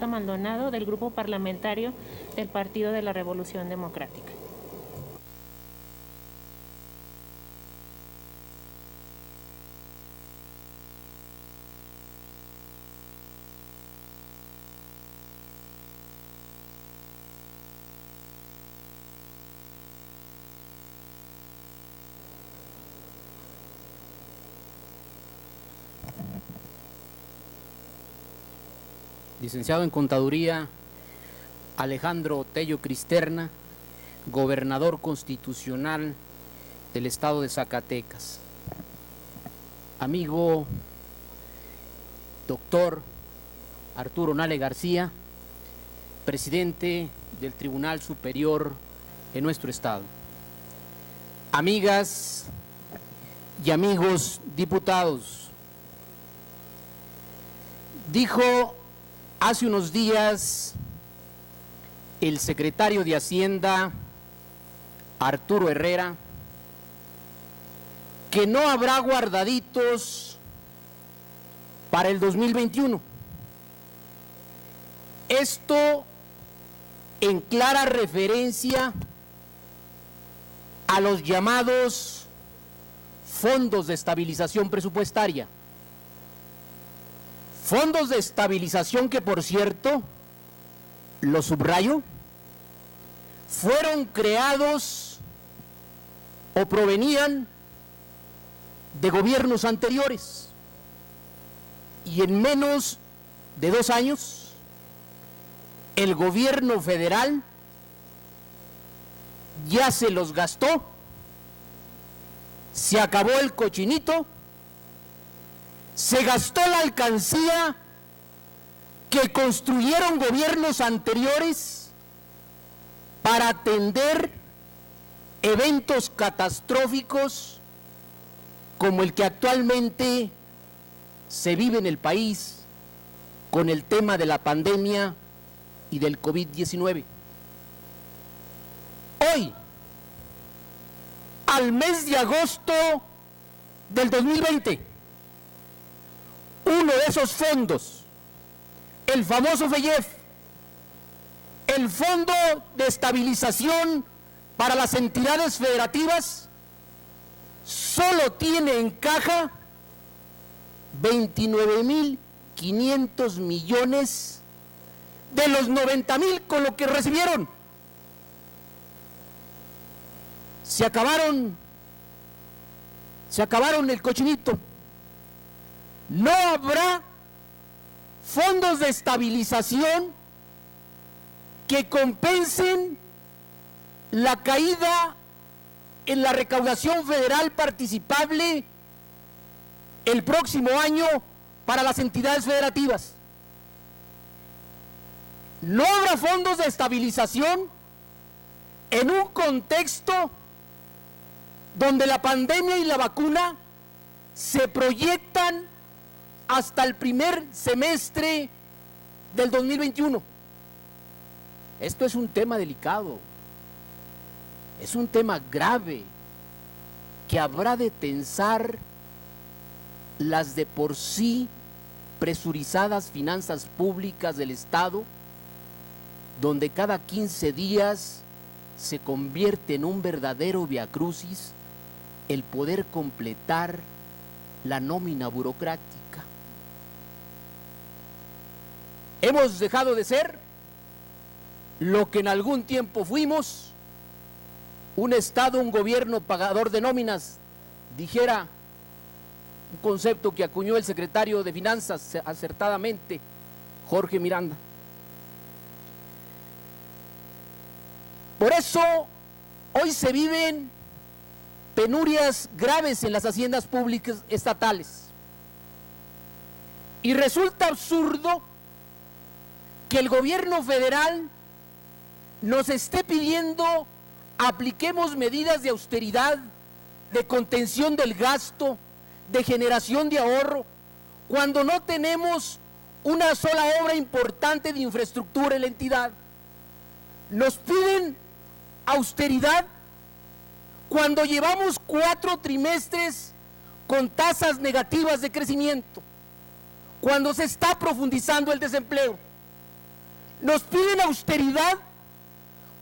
Maldonado, del Grupo Parlamentario del Partido de la Revolución Democrática. Licenciado en Contaduría, Alejandro Tello Cristerna, gobernador constitucional del estado de Zacatecas. Amigo doctor Arturo Nale García, presidente del Tribunal Superior en nuestro estado. Amigas y amigos diputados, dijo hace unos días el secretario de Hacienda, Arturo Herrera, que no habrá guardaditos para el 2021. Esto en clara referencia a los llamados fondos de estabilización presupuestaria. Fondos de estabilización que, por cierto, lo subrayo, fueron creados o provenían de gobiernos anteriores y en menos de 2 años el gobierno federal ya se los gastó, se acabó el cochinito, se gastó la alcancía que construyeron gobiernos anteriores para atender eventos catastróficos como el que actualmente se vive en el país con el tema de la pandemia y del COVID-19. Hoy, al mes de agosto del 2020, uno de esos fondos, el famoso FEYEF, el Fondo de Estabilización para las Entidades Federativas, solo tiene en caja 29.500 millones de los 90.000 con lo que recibieron. Se acabaron el cochinito. No habrá fondos de estabilización que compensen la caída en la recaudación federal participable el próximo año para las entidades federativas. No habrá fondos de estabilización en un contexto donde la pandemia y la vacuna se proyectan hasta el primer semestre del 2021. Esto es un tema delicado, es un tema grave que habrá de tensar las de por sí presurizadas finanzas públicas del Estado, donde cada 15 días se convierte en un verdadero viacrucis el poder completar la nómina burocrática. Hemos dejado de ser lo que en algún tiempo fuimos, un Estado, un gobierno pagador de nóminas, dijera un concepto que acuñó el secretario de Finanzas acertadamente, Jorge Miranda. Por eso hoy se viven penurias graves en las haciendas públicas estatales. Y resulta absurdo que el gobierno federal nos esté pidiendo apliquemos medidas de austeridad, de contención del gasto, de generación de ahorro, cuando no tenemos una sola obra importante de infraestructura en la entidad. Nos piden austeridad cuando llevamos 4 trimestres con tasas negativas de crecimiento, cuando se está profundizando el desempleo. Nos piden austeridad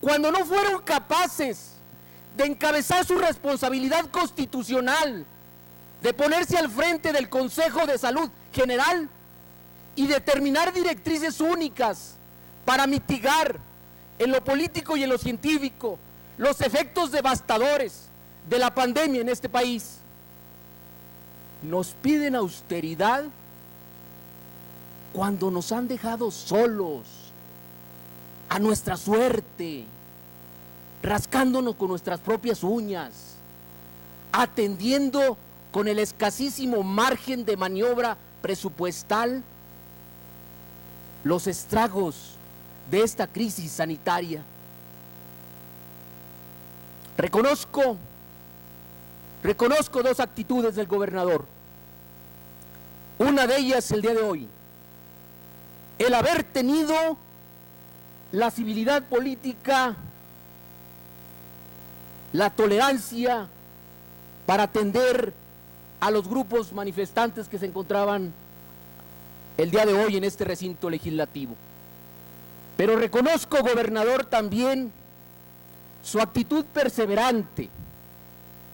cuando no fueron capaces de encabezar su responsabilidad constitucional, de ponerse al frente del Consejo de Salud General y determinar directrices únicas para mitigar en lo político y en lo científico los efectos devastadores de la pandemia en este país. Nos piden austeridad cuando nos han dejado solos, a nuestra suerte, rascándonos con nuestras propias uñas, atendiendo con el escasísimo margen de maniobra presupuestal los estragos de esta crisis sanitaria. Reconozco dos actitudes del gobernador. Una de ellas el día de hoy, el haber tenido la civilidad política, la tolerancia para atender a los grupos manifestantes que se encontraban el día de hoy en este recinto legislativo. Pero reconozco, gobernador, también su actitud perseverante,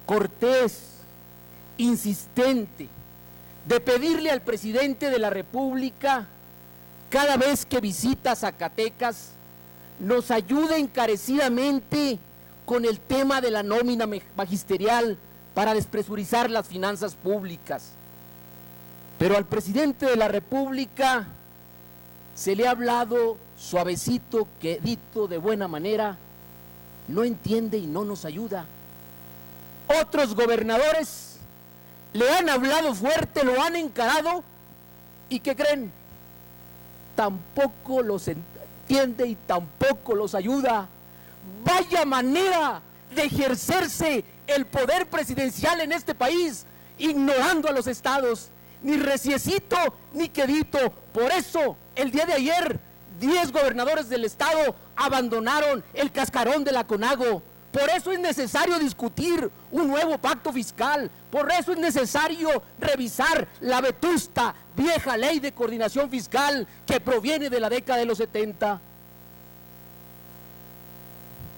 cortés, insistente, de pedirle al presidente de la República, cada vez que visita Zacatecas, nos ayude encarecidamente con el tema de la nómina magisterial para despresurizar las finanzas públicas. Pero al presidente de la República se le ha hablado suavecito, quedito, de buena manera, no entiende y no nos ayuda. Otros gobernadores le han hablado fuerte, lo han encarado, y ¿qué creen? Tampoco los entiende y tampoco los ayuda. Vaya manera de ejercerse el poder presidencial en este país, ignorando a los estados, ni reciecito ni quedito. Por eso, el día de ayer, 10 gobernadores del estado abandonaron el cascarón de la CONAGO. Por eso es necesario discutir un nuevo pacto fiscal. Por eso es necesario revisar la vetusta vieja ley de coordinación fiscal que proviene de la década de los 70.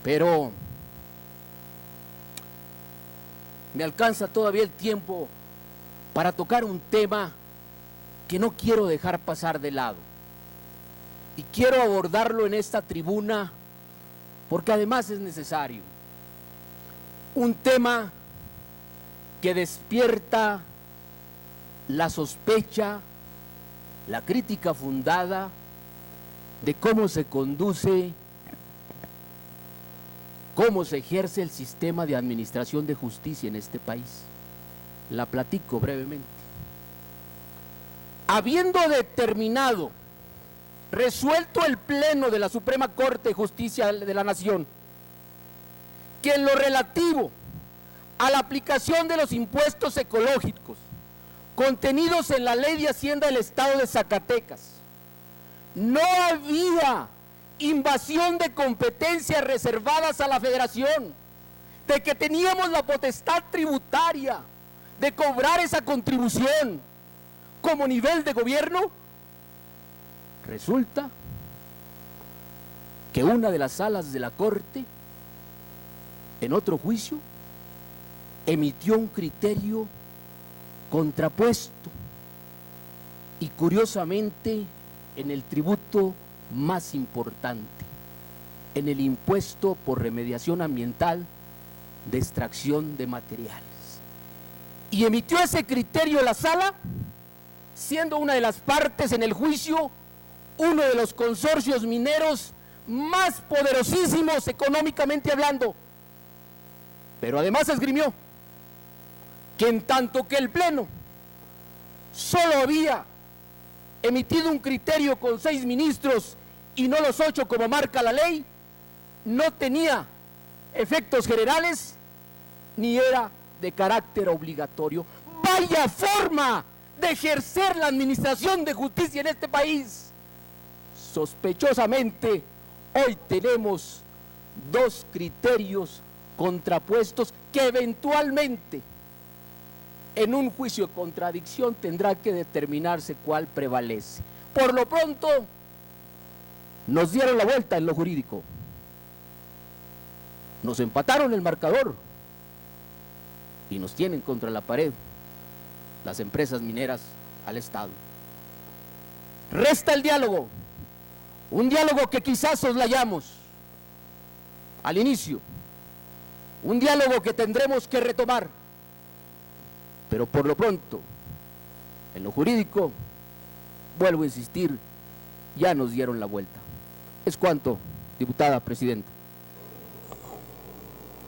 Pero me alcanza todavía el tiempo para tocar un tema que no quiero dejar pasar de lado. Y quiero abordarlo en esta tribuna porque además es necesario. Un tema que despierta la sospecha, la crítica fundada de cómo se conduce, cómo se ejerce el sistema de administración de justicia en este país. La platico brevemente. Habiendo determinado, resuelto el Pleno de la Suprema Corte de Justicia de la Nación, que en lo relativo a la aplicación de los impuestos ecológicos contenidos en la Ley de Hacienda del Estado de Zacatecas, no había invasión de competencias reservadas a la Federación, de que teníamos la potestad tributaria de cobrar esa contribución como nivel de gobierno, resulta que una de las salas de la Corte, en otro juicio, emitió un criterio contrapuesto y curiosamente en el tributo más importante, en el impuesto por remediación ambiental de extracción de materiales. Y emitió ese criterio la sala, siendo una de las partes en el juicio, uno de los consorcios mineros más poderosísimos económicamente hablando. Pero además esgrimió que en tanto que el Pleno solo había emitido un criterio con 6 ministros y no los 8 como marca la ley, no tenía efectos generales ni era de carácter obligatorio. ¡Vaya forma de ejercer la administración de justicia en este país! Sospechosamente, hoy tenemos 2 criterios contrapuestos que eventualmente en un juicio de contradicción tendrá que determinarse cuál prevalece. Por lo pronto, Nos dieron la vuelta en lo jurídico. Nos empataron el marcador y nos tienen contra la pared las empresas mineras al Estado. Resta el diálogo, un diálogo que quizás soslayamos al inicio, un diálogo que tendremos que retomar, pero por lo pronto, en lo jurídico, vuelvo a insistir, ya nos dieron la vuelta. Es cuanto, diputada presidenta.